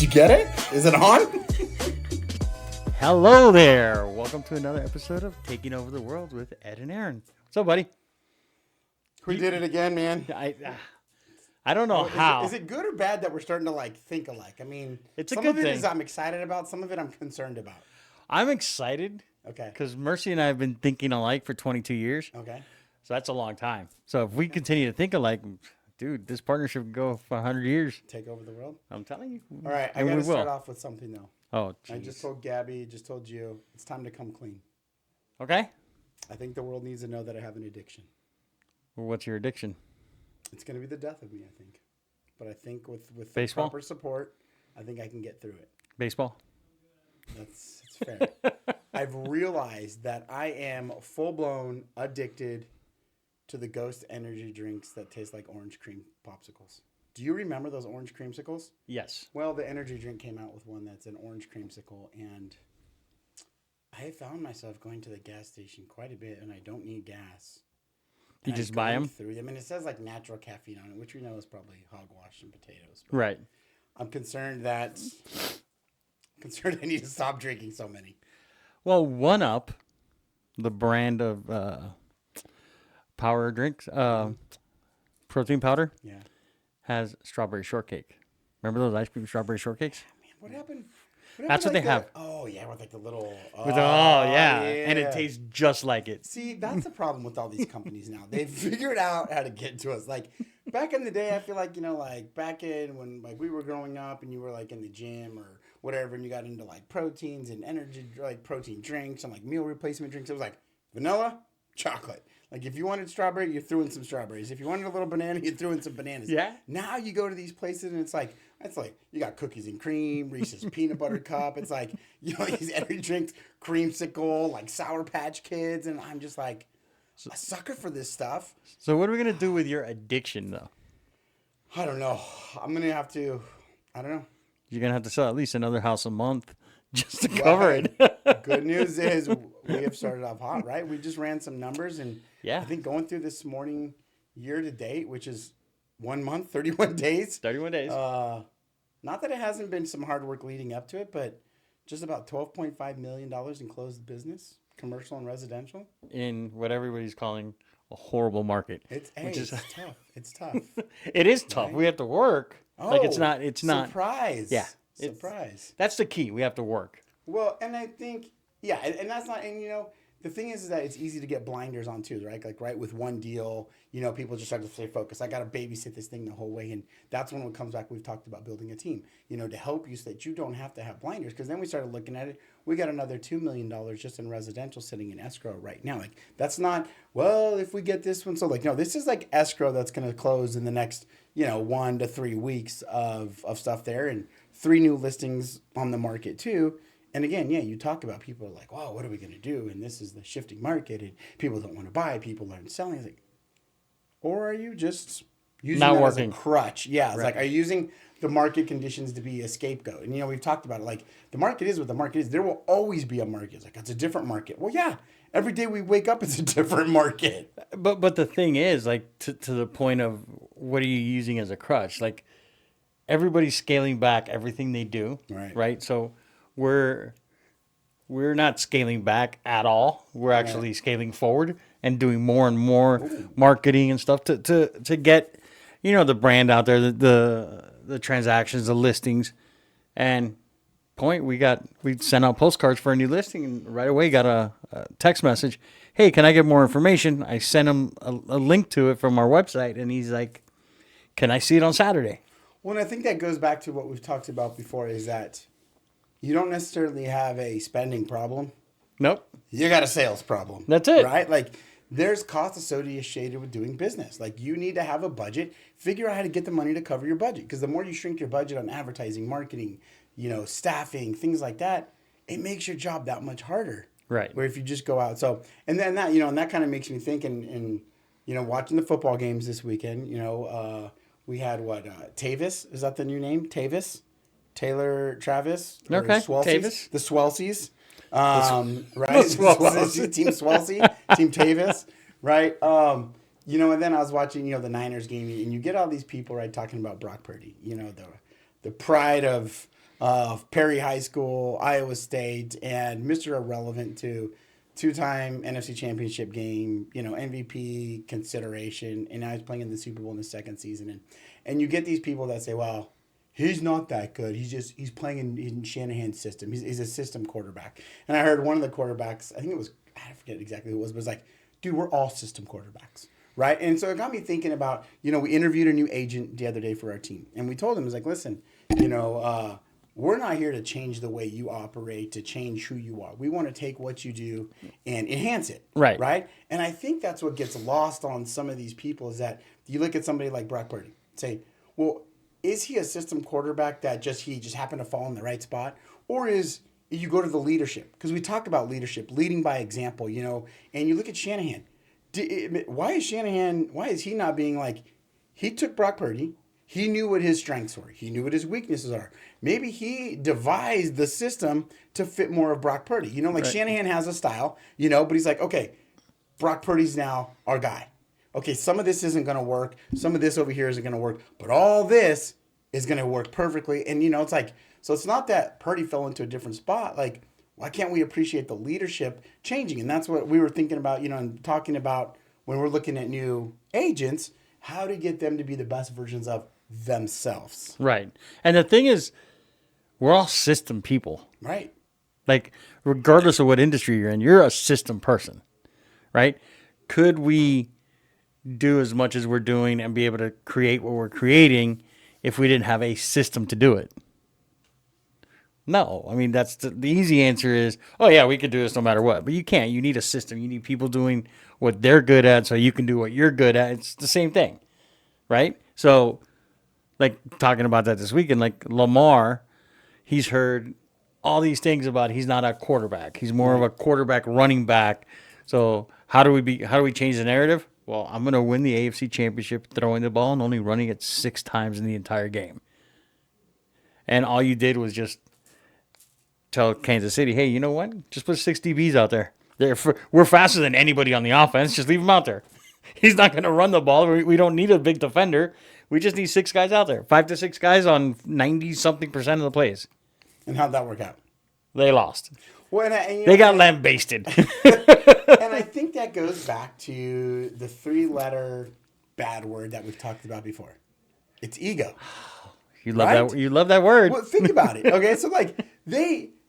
you get it? Is it on? Hello there. Welcome to another episode of Taking Over the World with Ed and Aaron. So, buddy. We did it again, man. I don't know how. Is it good or bad that we're starting to like think alike? I mean, It's a some good of it thing. is I'm excited about. Some of it I'm concerned about. I'm excited Okay. because Mercy and I have been thinking alike for 22 years. Okay. So that's a long time. So if we continue to think alike, dude, this partnership can go for 100 years. Take over the world. I'm telling you. All right. I And got to we will. start off with something though. Oh, I jeez. just told Gabby, just told you, it's time to come clean. Okay. I think the world needs to know that I have an addiction. Well, what's your addiction? It's going to be the death of me, I think. But I think with the Baseball? proper support, I think I can get through it. Baseball? It's fair. I've realized that I am full-blown addicted to the Ghost energy drinks that taste like orange cream popsicles. Do you remember those orange creamsicles? Yes. Well, the energy drink came out with one that's an orange creamsicle, and I have found myself going to the gas station quite a bit, and I don't need gas. You And just I'm buy going them? through them, and it says like natural caffeine on it, which we know is probably hogwash and potatoes. But Right. I'm concerned I need to stop drinking so many. Well, One Up, the brand of power drinks, protein powder, Yeah. has strawberry shortcake. Remember those ice cream strawberry shortcakes? Man, what happened? That's what they have. Oh yeah, with like the little. Yeah. And it tastes just like it. See, that's the problem with all these companies now. They've figured out how to get to us. Like back in the day, I feel like like back in when like we were growing up and you were like in the gym or whatever, and you got into like proteins and energy, like protein drinks and like meal replacement drinks. It was like vanilla, chocolate. Like if you wanted strawberry, you threw in some strawberries. If you wanted a little banana, you threw in some bananas. Yeah. Now you go to these places and it's like you got cookies and cream, Reese's peanut butter cup. It's like these energy drinks, creamsicle, like Sour Patch Kids, and I'm just like a sucker for this stuff. So what are we going to do with your addiction, though? I don't know. I'm gonna have to. I don't know. You're going to have to sell at least another house a month just to cover it. Good news is we have started off hot, right? We just ran some numbers, and Yeah. I think going through this morning year to date, which is 1 month, 31 days. 31 days. Not that it hasn't been some hard work leading up to it, but just about $12.5 million in closed business, commercial and residential. In what everybody's calling a horrible market. It's tough. It's tough. It is tough. Right? We have to work. It's not. Surprise. Yeah. Surprise. That's the key. We have to work. Well, and I think, yeah, and that's not, and the thing is that it's easy to get blinders on too, right? Like, right, with one deal, people just start to stay focused. I got to babysit this thing the whole way. And that's when it comes back, we've talked about building a team, to help you so that you don't have to have blinders. Because then we started looking at it. We got another $2 million just in residential sitting in escrow right now. Like, that's not, well, if we get this one. So, like, no, this is like escrow that's going to close in the next, 1 to 3 weeks of stuff there. And 3 new listings on the market too. And again, yeah, you talk about people are like, wow, what are we going to do? And this is the shifting market, and people don't want to buy, people aren't selling. It's like, or are you just using Not that working. as a crutch? Yeah, it's Right. like, are you using the market conditions to be a scapegoat? And, we've talked about it. Like, the market is what the market is. There will always be a market. It's like, it's a different market. Well, yeah, every day we wake up, it's a different market. But the thing is, like, to the point of what are you using as a crutch? Like, everybody's scaling back everything they do. Right. So we're not scaling back at all. We're actually scaling forward and doing more and more marketing and stuff to get, the brand out there, the transactions, the listings. And we sent out postcards for a new listing, and right away got a text message. Hey, can I get more information? I sent him a link to it from our website, and he's like, can I see it on Saturday? Well, and I think that goes back to what we've talked about before, is that you don't necessarily have a spending problem. Nope. You got a sales problem. That's it. Right? Like, there's costs associated with doing business. Like, you need to have a budget. Figure out how to get the money to cover your budget. Because the more you shrink your budget on advertising, marketing, staffing, things like that, it makes your job that much harder. Right. Where if you just go out. So, and then that, and that kind of makes me think, and watching the football games this weekend, we had Tavis. Is that the new name? Tavis? Taylor Travis? Okay. Swelsies? Tavis. The Swelsies. Right? The Swelsies. Team Swelsey, Team Tavis, right? And then I was watching, the Niners game, and you get all these people, right, talking about Brock Purdy, the pride of Perry High School, Iowa State, and Mr. Irrelevant to two-time NFC Championship game, MVP consideration, and now he's playing in the Super Bowl in the second season. And you get these people that say, well, he's not that good. He's playing in Shanahan's system. He's a system quarterback. And I heard one of the quarterbacks, I forget exactly who it was, but it was like, dude, we're all system quarterbacks. Right? And so it got me thinking about, we interviewed a new agent the other day for our team. And we told him, listen, we're not here to change the way you operate, to change who you are. We want to take what you do and enhance it. Right. Right? And I think that's what gets lost on some of these people is that you look at somebody like Brock Purdy, say, well, is he a system quarterback that he just happened to fall in the right spot? Or is you go to the leadership? Because we talk about leadership, leading by example, and you look at Shanahan. Why is he not being like, he took Brock Purdy, he knew what his strengths were, he knew what his weaknesses are. Maybe he devised the system to fit more of Brock Purdy. Right. Shanahan has a style, but he's like, okay, Brock Purdy's now our guy. Okay, some of this isn't going to work, some of this over here isn't going to work, but all this is going to work perfectly. And, it's like, so it's not that Purdy fell into a different spot, like, why can't we appreciate the leadership changing? And that's what we were thinking about, and talking about when we're looking at new agents, how to get them to be the best versions of themselves. Right. And the thing is, we're all system people. Right. Like, regardless of what industry you're in, you're a system person, right? Could we do as much as we're doing and be able to create what we're creating if we didn't have a system to do it? No. I mean, that's the easy answer is, oh, yeah, we could do this no matter what. But you can't. You need a system. You need people doing what they're good at so you can do what you're good at. It's the same thing, right? So, like, talking about that this weekend, like Lamar, he's heard all these things about he's not a quarterback. He's more of a quarterback running back. So how do we change the narrative? Well, I'm going to win the AFC Championship throwing the ball and only running it 6 times in the entire game. And all you did was just tell Kansas City, hey, you know what? Just put 6 DBs out there. We're faster than anybody on the offense. Just leave them out there. He's not going to run the ball. We don't need a big defender. We just need 6 guys out there. 5 to 6 guys on 90-something% of the plays. And how'd that work out? They lost. Well, they got lambasted. And I think that goes back to the 3-letter bad word that we've talked about before. It's ego. You love that. You love that word. Well, think about it. Okay, so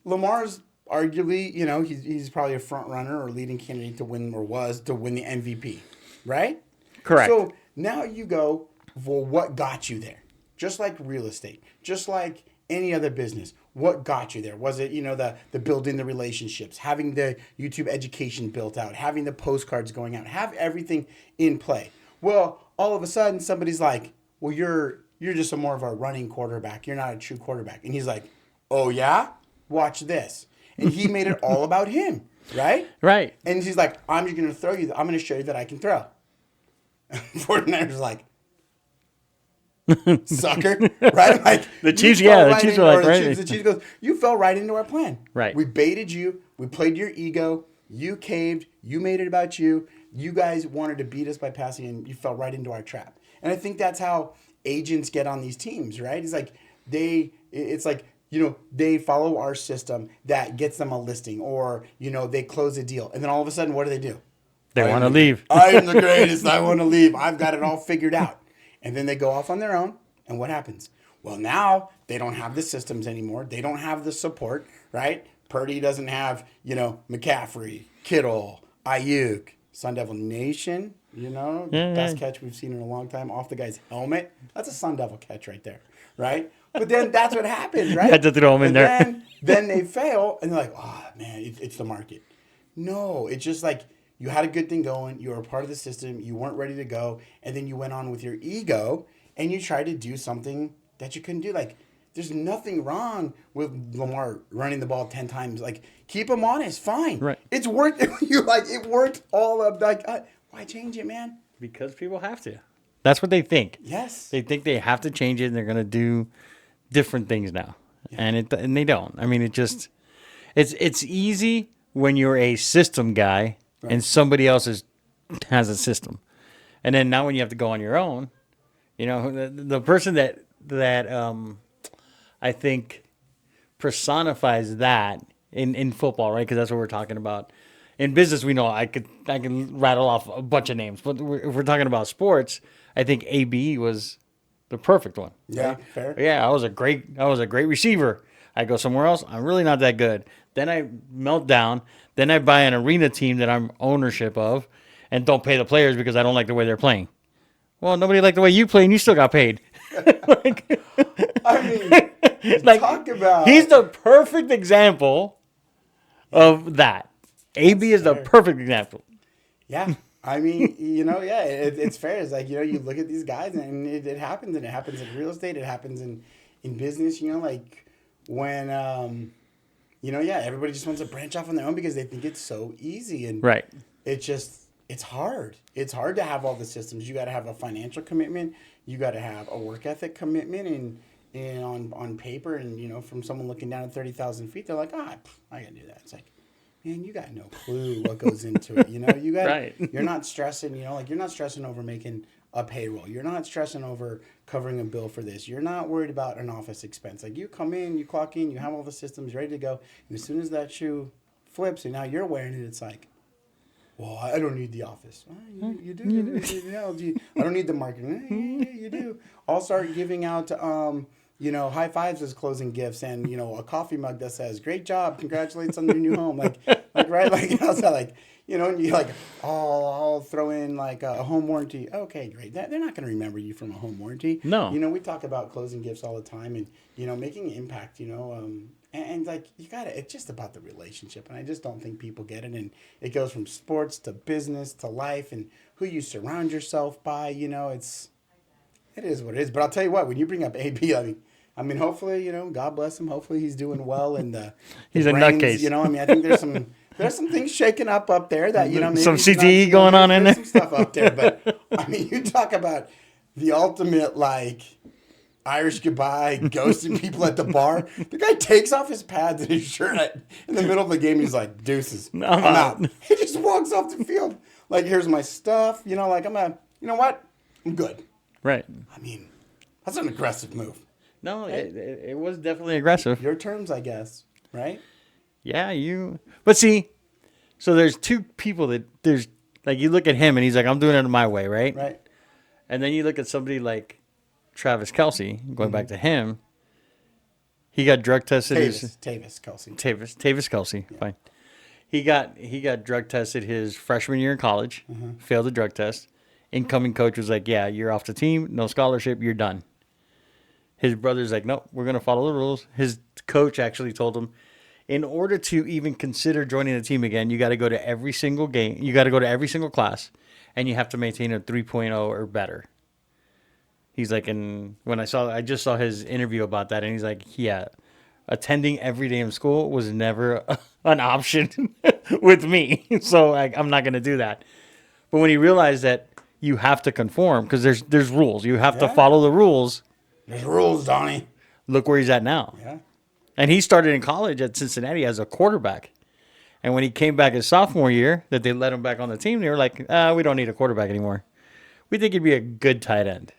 Lamar's arguably, he's probably a front runner or leading candidate to win the MVP, right? Correct. So now you go, well, what got you there? Just like real estate, just like any other business, what got you there? Was it, the building the relationships, having the YouTube education built out, having the postcards going out, have everything in play? Well, all of a sudden somebody's like, well, you're just more of a running quarterback. You're not a true quarterback. And he's like, oh yeah? Watch this. And he made it all about him, right? Right. And he's like, I'm just going to throw you. I'm going to show you that I can throw. 49ers like, sucker, right? Like the Chiefs, the Chiefs were like, right? The Chiefs goes, you fell right into our plan. Right. We baited you. We played your ego. You caved. You made it about you. You guys wanted to beat us by passing, and you fell right into our trap. And I think that's how agents get on these teams, right? It's like they follow our system that gets them a listing, or they close a deal, and then all of a sudden, what do? They want to leave. I am the greatest. I want to leave. I've got it all figured out. And then they go off on their own, and what happens? Well, now they don't have the systems anymore. They don't have the support, right? Purdy doesn't have, McCaffrey, Kittle, Ayuk, Sun Devil Nation, best catch we've seen in a long time off the guy's helmet. That's a Sun Devil catch right there, right? But then that's what happens, right? Had to throw him in there. Then they fail, and they're like, oh, man, it's the market. No, it's just like, you had a good thing going. You were a part of the system. You weren't ready to go. And then you went on with your ego and you tried to do something that you couldn't do. Like, there's nothing wrong with Lamar running the ball 10 times. Like, keep him honest. Fine. Right. It's worked. It worked all up. Like, why change it, man? Because people have to. That's what they think. Yes. They think they have to change it and they're going to do different things now. Yeah. And they don't. I mean, it's easy when you're a system guy. Right. And somebody else has a system. And then now when you have to go on your own, the person that I think, personifies that in football, right? Because that's what we're talking about. In business, we know I can rattle off a bunch of names, but if we're talking about sports, I think AB was the perfect one. Yeah, Right? fair. Yeah, I was a great receiver. I go somewhere else, I'm really not that good. Then I melt down. Then I buy an arena team that I'm ownership of, and don't pay the players because I don't like the way they're playing. Well, nobody liked the way you play, and you still got paid. like, I mean, like talk about. he's the perfect example of that. AB is the fair. perfect example. Yeah. I mean, yeah, it's fair. It's like, you look at these guys and it happens, and it happens in real estate. It happens in business, like when, yeah, everybody just wants to branch off on their own because they think it's so easy. And Right. it's hard. It's hard to have all the systems. You got to have a financial commitment. You got to have a work ethic commitment and on paper. And, from someone looking down at 30,000 feet, they're like, I can do that. It's like, man, you got no clue what goes into it. You got Right. You're not stressing. You're not stressing over making a payroll. You're not stressing over covering a bill for this. You're not worried about an office expense. Like, you come in, you clock in, you have all the systems ready to go, and as soon as that shoe flips and now you're wearing it, it's like, well, I don't need the office. Well, you do. I don't need the marketing. Yeah, you do. I'll start giving out high fives as closing gifts, and a coffee mug that says "Great job, congratulations on your new home." Like right, so and you I'll throw in like a home warranty. Okay, great. They're not going to remember you from a home warranty. No. We talk about closing gifts all the time, and making an impact. And like it's just about the relationship, and I just don't think people get it. And it goes from sports to business to life, and who you surround yourself by. It is what it is. But I'll tell you what, when you bring up AB, I mean, hopefully, God bless him. Hopefully, he's doing well, and he's a nutcase. I think there's some things shaking up there that maybe some CTE going on in there. Some stuff up there, but I mean, you talk about the ultimate Irish goodbye, ghosting people at the bar. The guy takes off his pads and his shirt in the middle of the game. He's like, deuces, I'm out. He just walks off the field. Like, here's my stuff. You know what? I'm good. Right. I mean, that's an aggressive move. No, it was definitely aggressive. Your terms, I guess, right? Yeah, But see, so there's two people you look at him and he's like, I'm doing it my way, right? Right. And then you look at somebody like Travis Kelce, going back to him, he got drug tested. Tavis Kelce, yeah. Fine. He got drug tested his freshman year in college, failed the drug test. Incoming coach was like, yeah, you're off the team, no scholarship, you're done. His brother's like, no, we're going to follow the rules. His coach actually told him, in order to even consider joining the team again, you got to go to every single game. You got to go to every single class, and you have to maintain a 3.0 or better. He's like, and when I just saw his interview about that, and he's like, yeah, attending every day in school was never an option with me. So I'm not going to do that. But when he realized that you have to conform, because there's rules. You have to follow the rules. There's rules, Donnie. Look where he's at now. Yeah. And he started in college at Cincinnati as a quarterback. And when he came back his sophomore year, that they let him back on the team, they were like, we don't need a quarterback anymore. We think he'd be a good tight end.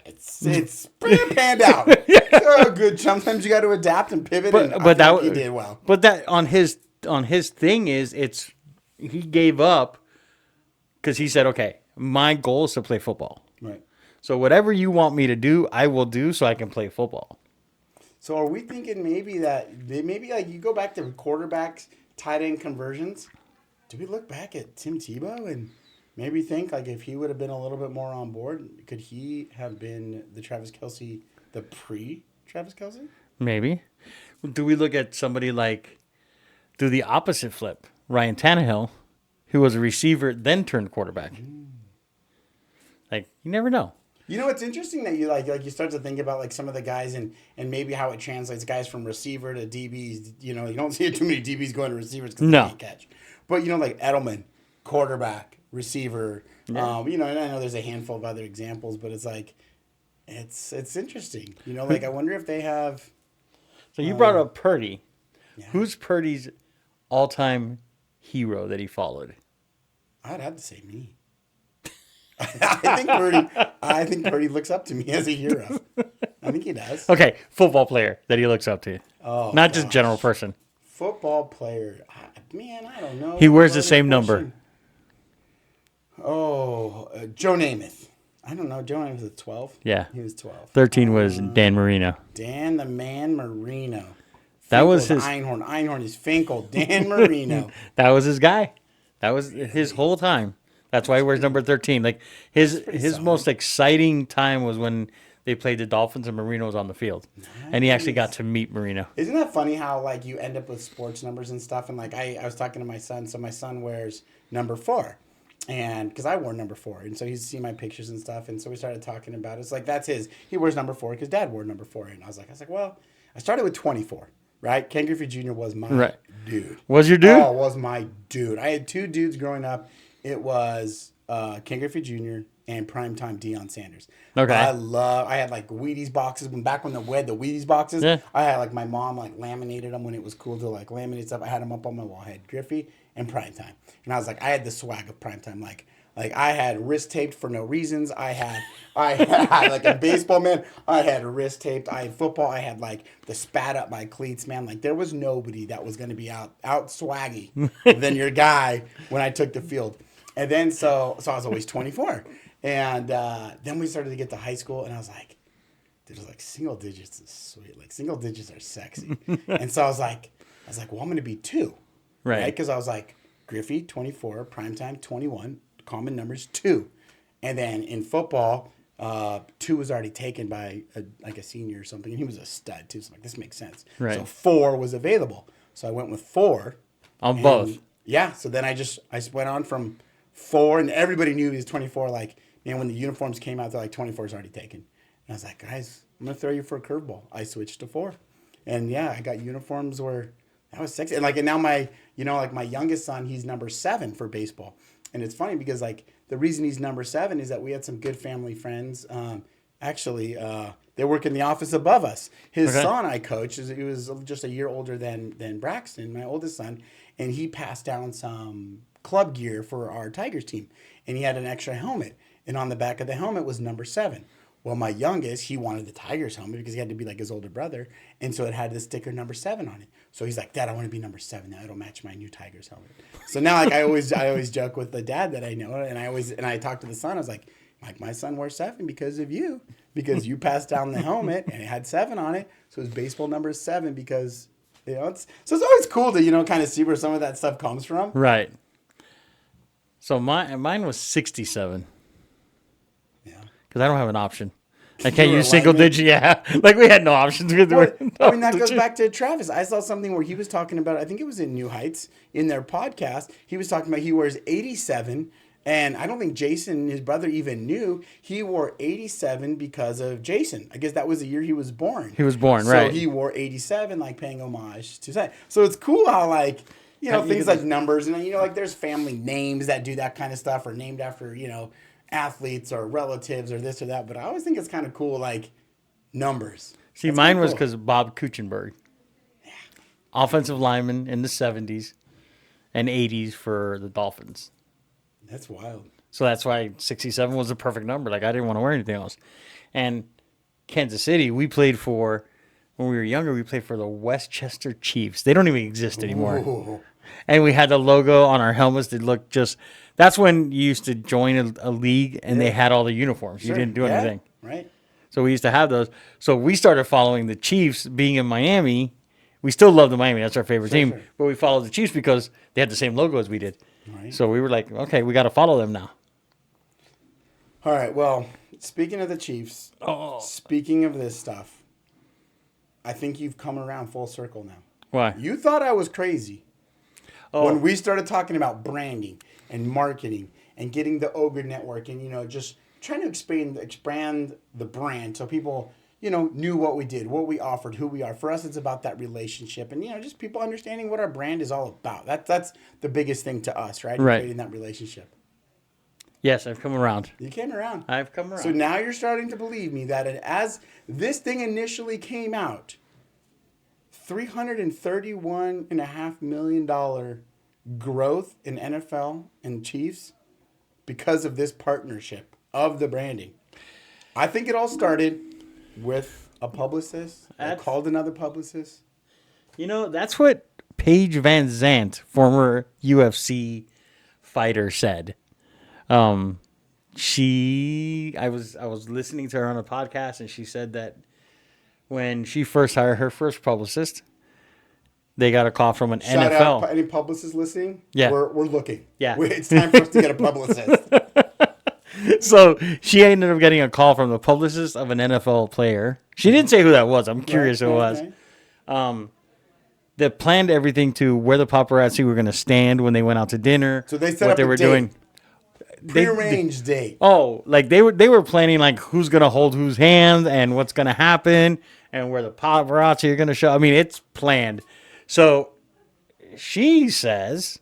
It's pretty panned out. Oh, good. Sometimes you got to adapt and pivot, but he did well. But that on his thing is he gave up because he said, okay, my goal is to play football. Right. So whatever you want me to do, I will do so I can play football. So are we thinking maybe like you go back to quarterbacks, tight end conversions? Do we look back at Tim Tebow and maybe think like if he would have been a little bit more on board, could he have been the Travis Kelce, the pre-Travis Kelce? Maybe. Do we look at somebody like, do the opposite flip? Ryan Tannehill, who was a receiver, then turned quarterback. Like, you never know. It's interesting that you like you start to think about like some of the guys and maybe how it translates guys from receiver to DBs. You don't see too many DBs going to receivers because they can't catch. But like Edelman, quarterback, receiver. Yeah. And I know there's a handful of other examples, but it's like it's interesting. Like I wonder if they have. So you brought up Purdy. Yeah. Who's Purdy's all-time hero that he followed? I'd have to say me. I think Purdy looks up to me as a hero. I think he does. Okay, football player that he looks up to. Oh, Not just gosh. general person. Football player. Man, I don't know. He wears the Loaded same question. number. Oh, Joe Namath. I don't know. Joe Namath was 12. Yeah. He was 12. 13 was Dan Marino. Dan the Man Marino. That was Finkel's his- Einhorn. Einhorn is Finkel. Dan Marino. That was his guy. That was his whole time. That's why he wears number 13. Like his solid. most exciting time was when they played the Dolphins and Marino was on the field. And he actually got to meet Marino. Isn't that funny how like you end up with sports numbers and stuff? And like I was talking to my son, so my son wears number 4, and because I wore number 4, and so he's seen my pictures and stuff, and so we started talking about it. It's like that's his. He wears number 4 because Dad wore number 4, and I was like, well, I started with 24, right? Ken Griffey Jr. was my dude. Was your dude? Oh, was my dude. I had 2 dudes growing up. It was Ken Griffey Jr. and primetime Deion Sanders. Okay. I had like Wheaties boxes back when we had the Wheaties boxes. Yeah. I had like my mom like laminated them when it was cool to like laminate stuff. I had them up on my wall. I had Griffey and primetime, and I was like, I had the swag of primetime. Like I had wrist taped for no reasons. I had like a baseball man. I had wrist taped. I had football. I had like the spat up my cleats, man. Like there was nobody that was gonna be out swaggy than your guy when I took the field. And then so I was always 24. And then we started to get to high school, and I was like, there's like single digits is sweet. Like single digits are sexy. And so I was like, well, I'm going to be 2. Right. Because I was like, Griffey, 24, primetime, 21, common numbers, 2. And then in football, 2 was already taken by a senior or something. And he was a stud, too. So I'm like, this makes sense. Right. So 4 was available. So I went with 4. On both. Yeah. So then I went on from 4, and everybody knew he was 24. Like, man, when the uniforms came out, they're like 24 is already taken. And I was like, guys, I'm gonna throw you for a curveball. I switched to 4, and yeah, I got uniforms where that was sexy. And now my youngest son, he's number 7 for baseball, and it's funny because like the reason he's number 7 is that we had some good family friends. They work in the office above us. His son I coached. He was just a year older than Braxton, my oldest son, and he passed down some club gear for our Tigers team, and he had an extra helmet, and on the back of the helmet was number 7. Well, my youngest, he wanted the Tigers helmet because he had to be like his older brother, and so it had the sticker number 7 on it. So he's like, Dad, I want to be number 7 now. It'll match my new Tigers helmet. So now, like I always joke with the dad that I know, and I talk to the son. I was like, my son wears 7 because of you, because you passed down the helmet and it had 7 on it, so his baseball number is 7 because it's always cool to kind of see where some of that stuff comes from. Right. So mine was 67. Yeah. Because I don't have an option. I can't were use single alignment. digit. Yeah. Like we had no options. That goes back to Travis. I saw something where he was talking about, I think it was in New Heights, in their podcast. He was talking about he wears 87. And I don't think Jason, his brother, even knew he wore 87 because of Jason. I guess that was the year he was born. He was born, right. So he wore 87, like paying homage to that. So it's cool how, like, things like numbers and, like there's family names that do that kind of stuff or named after, athletes or relatives or this or that. But I always think it's kind of cool, like, numbers. See, That's mine kinda was cool. because of Bob Kuchenberg. Yeah. Offensive lineman in the 70s and 80s for the Dolphins. That's wild. So that's why 67 was the perfect number. Like, I didn't want to wear anything else. And Kansas City, when we were younger, we played for the Westchester Chiefs. They don't even exist anymore. Ooh. And we had the logo on our helmets that looked just... That's when you used to join a league and they had all the uniforms. Sure. You didn't do Yeah, anything. right. So we used to have those. So we started following the Chiefs being in Miami. We still love the Miami. That's our favorite team. Sure. But we followed the Chiefs because they had the same logo as we did. Right. So we were like, okay, we got to follow them now. All right. Well, speaking of the Chiefs, speaking of this stuff, I think you've come around full circle now. Why? You thought I was crazy when we started talking about branding and marketing and getting the Ogre Network and, just trying to expand the brand so people, knew what we did, what we offered, who we are. For us, it's about that relationship and, just people understanding what our brand is all about. That's the biggest thing to us, right? Right. Creating that relationship. Yes, I've come around. You came around. I've come around. So now you're starting to believe me that as this thing initially came out, $331.5 million growth in NFL and Chiefs because of this partnership of the branding. I think it all started with A publicist? That's- Called another publicist? You know, that's what Paige Van Zandt, former UFC fighter, said. I was listening to her on a podcast, and she said that when she first hired her first publicist, they got a call from an Shout NFL. out any publicists listening? Yeah. We're looking. Yeah. It's time for us to get a publicist. So she ended up getting a call from the publicist of an NFL player. She didn't say who that was. I'm curious who it was. Okay. That planned everything to where the paparazzi were going to stand when they went out to dinner. So they set what up they a were date. doing. Prearranged date. Oh, like they were planning like who's gonna hold whose hand and what's gonna happen and where the paparazzi are gonna show. I mean, it's planned. So she says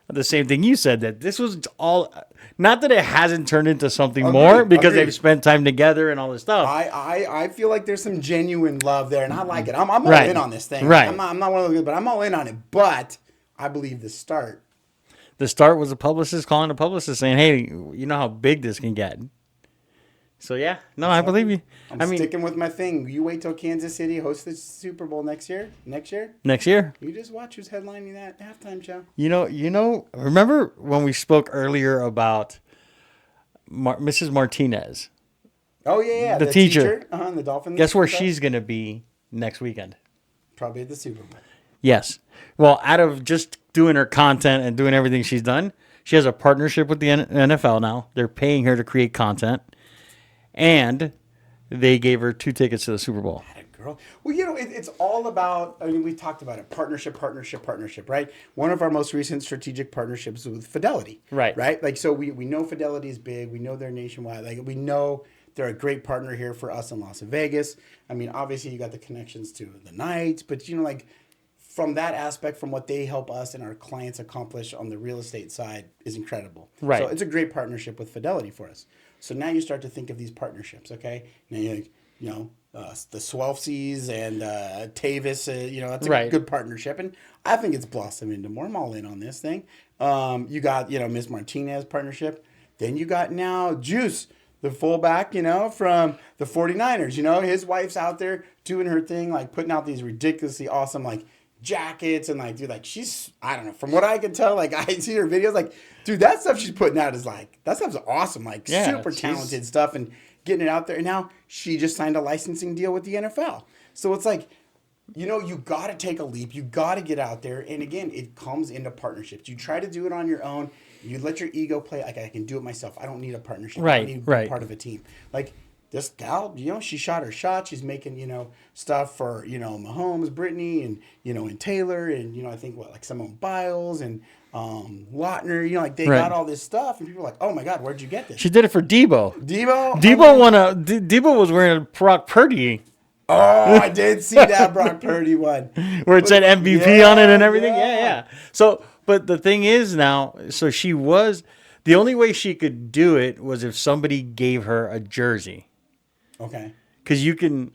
the same thing you said, that this was all. Not that it hasn't turned into something more because they've spent time together and all this stuff. I feel like there's some genuine love there, and I like it. I'm all Right. in on this thing. Right. I'm not one of those, but I'm all in on it. But I believe the start. The start was a publicist calling a publicist saying, "Hey, you know how big this can get." So yeah, no, I believe you. I'm sticking with my thing. You wait till Kansas City hosts the Super Bowl next year. Next year. You just watch who's headlining that halftime show. You know. Remember when we spoke earlier about Mrs. Martinez? Oh yeah, The teacher. The Dolphins. Guess where she's gonna be next weekend? Probably at the Super Bowl. Yes. Well, out of just doing her content and doing everything she's done, she has a partnership with the NFL now. They're paying her to create content, and they gave her 2 tickets to the Super Bowl. Girl. Well, it's all about, I mean, we talked about it. Partnership, right? One of our most recent strategic partnerships with Fidelity. Right. Right? Like, so we know Fidelity is big. We know they're nationwide. Like, we know they're a great partner here for us in Las Vegas. I mean, obviously, you got the connections to the Knights, but, like, from that aspect, from what they help us and our clients accomplish on the real estate side is incredible. Right. So it's a great partnership with Fidelity for us. So now you start to think of these partnerships, okay? Now you're like, the Swelfsies and Tavis, that's a good partnership. And I think it's blossomed into more. I'm all in on this thing. You got, Miss Martinez partnership. Then you got now Juice, the fullback, from the 49ers. His wife's out there doing her thing, like putting out these ridiculously awesome, like, jackets and like, dude, like she's, I don't know, from what I can tell, like I see her videos, like, dude, that stuff she's putting out is like, that stuff's awesome, like super talented stuff and getting it out there. And now she just signed a licensing deal with the NFL. So it's like, you got to take a leap. You got to get out there. And again, it comes into partnerships. You try to do it on your own. You let your ego play. Like, I can do it myself. I don't need a partnership. I don't need to be part of a team. Like, this gal, she shot her shot. She's making, stuff for, Mahomes, Brittany, and, and Taylor, and, I think, like Simone Biles and Lautner, like they got all this stuff, and people are like, oh my God, where'd you get this? She did it for Debo. Debo was wearing a Brock Purdy. Oh, I did see that Brock Purdy one. Where it said MVP on it and everything. Yeah. So, but the thing is now, the only way she could do it was if somebody gave her a jersey. Okay. Because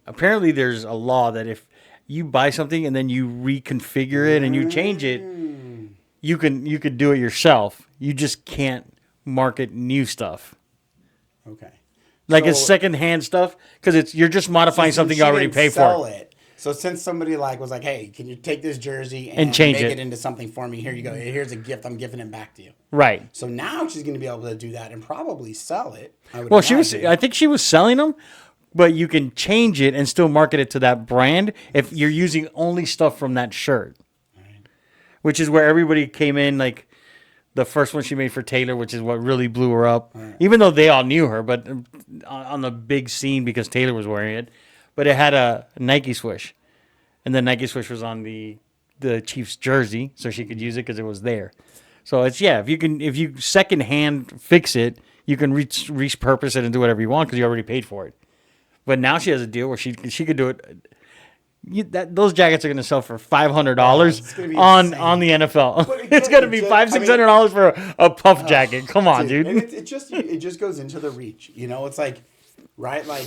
apparently there's a law that if you buy something and then you reconfigure it and you change it, you could do it yourself. You just can't market new stuff. Okay. Like it's secondhand stuff because you're just modifying something you already paid for. It. So since somebody was like, hey, can you take this jersey and change make it into something for me? Here you go. Here's a gift. I'm giving it back to you. Right. So now she's going to be able to do that and probably sell it. I think she was selling them. But you can change it and still market it to that brand if you're using only stuff from that shirt. Right. Which is where everybody came in, like the first one she made for Taylor, which is what really blew her up. Right. Even though they all knew her, but on the big scene because Taylor was wearing it. But it had a Nike swoosh. And the Nike swoosh was on the Chiefs jersey, so she could use it because it was there. So it's, if you secondhand fix it, you can repurpose it and do whatever you want because you already paid for it. But now she has a deal where she could do it. Those jackets are going to sell for $500 on the NFL. It's going to be $500-$600 for a puff jacket. Come on, dude. And it just goes into the reach. It's like, right, like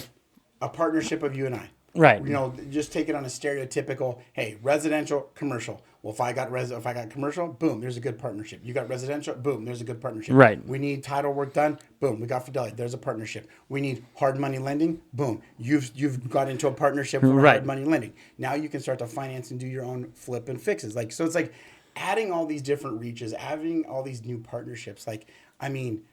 a partnership of you and I. Right. You know, just take it on a stereotypical, hey, residential, commercial. Well, if I got commercial, boom, there's a good partnership. You got residential, boom, there's a good partnership. Right. We need title work done, boom, we got Fidelity, there's a partnership. We need hard money lending, boom, you've got into a partnership for Right. hard money lending. Now you can start to finance and do your own flip and fixes. Like, so it's like adding all these different reaches, adding all these new partnerships. Like, I mean,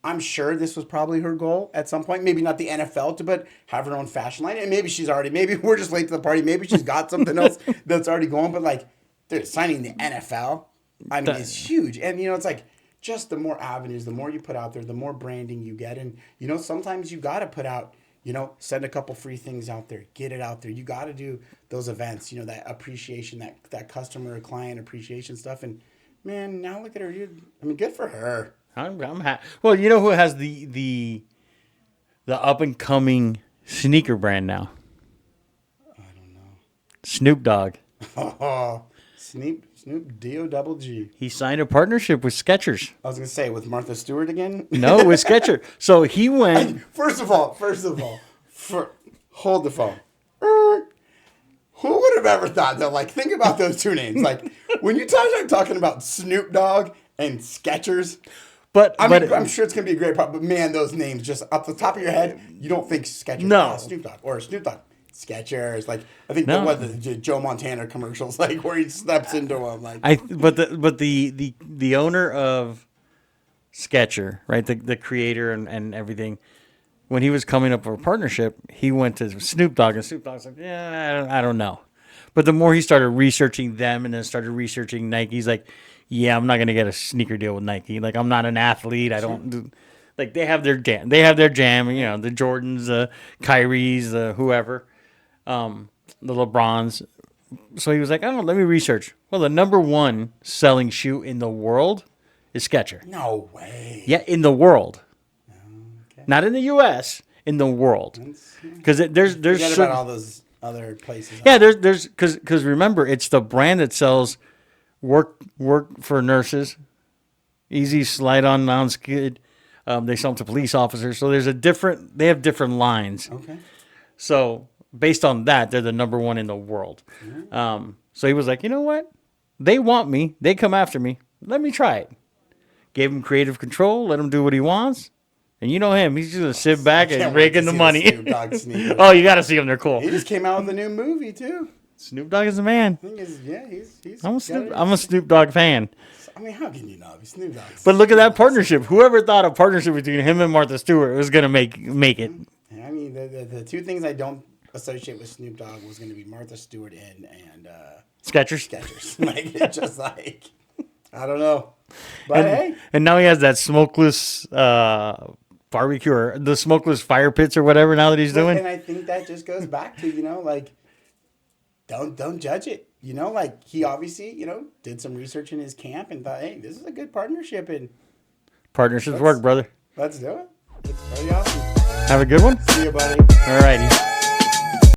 I'm sure this was probably her goal at some point. Maybe not the NFL but have her own fashion line. And maybe we're just late to the party. Maybe she's got something else that's already going. But like, dude, signing the NFL, I mean, it's huge. And, you know, it's like just the more avenues, the more you put out there, the more branding you get. And, you know, sometimes you got to put out, you know, send a couple free things out there, get it out there. You got to do those events, you know, that appreciation, that customer or client appreciation stuff. And, man, now look at her. I mean, good for her. I'm happy. Well, you know who has the up and coming sneaker brand now? I don't know. Snoop Dogg. Oh, Snoop D-O-double-G. He signed a partnership with Skechers. I was gonna say with Martha Stewart again. No, with Skechers. So he went. First of all, hold the phone. Who would have ever thought that? Like, think about those two names. Like, when you start talking about Snoop Dogg and Skechers. But I'm sure it's gonna be a great part. But man, those names just off the top of your head, you don't think Skechers. No. Snoop Dogg or Snoop Dogg. Skechers, like I think No. the Joe Montana commercials, like where he steps into them, like but the owner of Skechers, right, the creator and everything, when he was coming up for a partnership, he went to Snoop Dogg, and Snoop Dogg's like, yeah, I don't know. But the more he started researching them and then started researching Nike, he's like, yeah, I'm not gonna get a sneaker deal with Nike. Like, I'm not an athlete. I don't do. Like, they have their jam. You know, the Jordans, the Kyries, the whoever. The LeBrons. So he was like, I don't know, let me research. Well, the number one selling shoe in the world is Skechers. no way. Yeah, in the world. Okay. Not in the U.S., in the world. Because there's Forget certain, about all those other places. yeah, there's because remember, it's the brand that sells work for nurses, easy slide on skid. They sell them to police officers. So they have different lines. Okay. So based on that, they're the number one in the world. So he was like, you know what? They want me. They come after me. Let me try it. Gave him creative control. Let him do what he wants. And you know him. He's just going to sit back and rake in the money. Snoop Dogg sneakers. Oh, you got to see them. They're cool. He just came out with a new movie too. Snoop Dogg is the man. I think he's. I'm a Snoop Dogg fan. I mean, how can you not be Snoop Dogg? But look at that partnership. Whoever thought a partnership between him and Martha Stewart was going to make it. I mean, the two things I don't associate with Snoop Dogg was going to be Martha Stewart and Skechers. Like, it's just like, I don't know. But hey. And now he has that smokeless barbecue or the smokeless fire pits or whatever now that he's doing. And I think that just goes back to, you know, like, don't judge it. You know, like, he obviously, you know, did some research in his camp and thought, hey, this is a good partnership and Partnerships work, brother. let's do it. It's pretty awesome. Have a good one. See you, buddy. All righty.